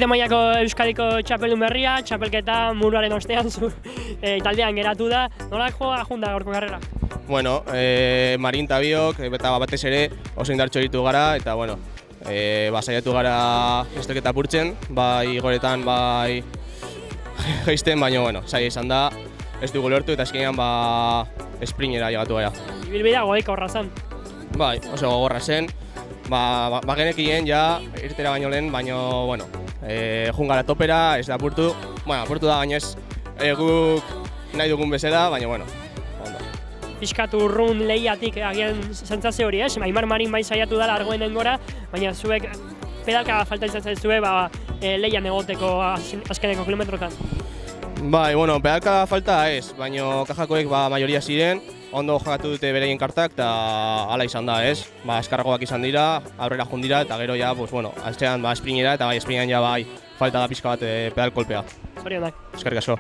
Elite mailako Euskadiko txapeldun berria, txapelketa muruaren ostean taldean geratu da. Nola joa junda gaurko karrera? Bueno, Marin eta biok, eta batez ere oso indartxo ditu gara, eta bueno, saiatu gara esteketa apurtzen, bai goretan, bai geisten, baina bueno, saia izan da, ez dugu lortu eta eskenean sprintera llegatu gara. Ibilbidea goiko horra zen. Bai, oso gogorra zen, genekien ja irtera baino lehen, baina bueno, jun gara topera, ez da apurtu, bueno, apurtu da baina ez guk nahi dugun bezala, baina bueno, ondo. Piskatu urrun lehiatik agian sentsazio hori, Aimar Marin bai saiatu da largoen dengora, baina zuek pedalka falta izan zaizue lehian egoteko azkeneko kilometrotan. Bai, bueno, pedalka falta ez, baina kajakoek maioria ziren, ondo jokatu dute beraien kartak eta hala izan da, ez? Eskarragoak izan dira, aurrera jun dira eta gero ja, bueno, altzean sprintera eta bai sprintean ja bai falta da pixka bat pedal kolpea. Zorionak. Eskerrik asko.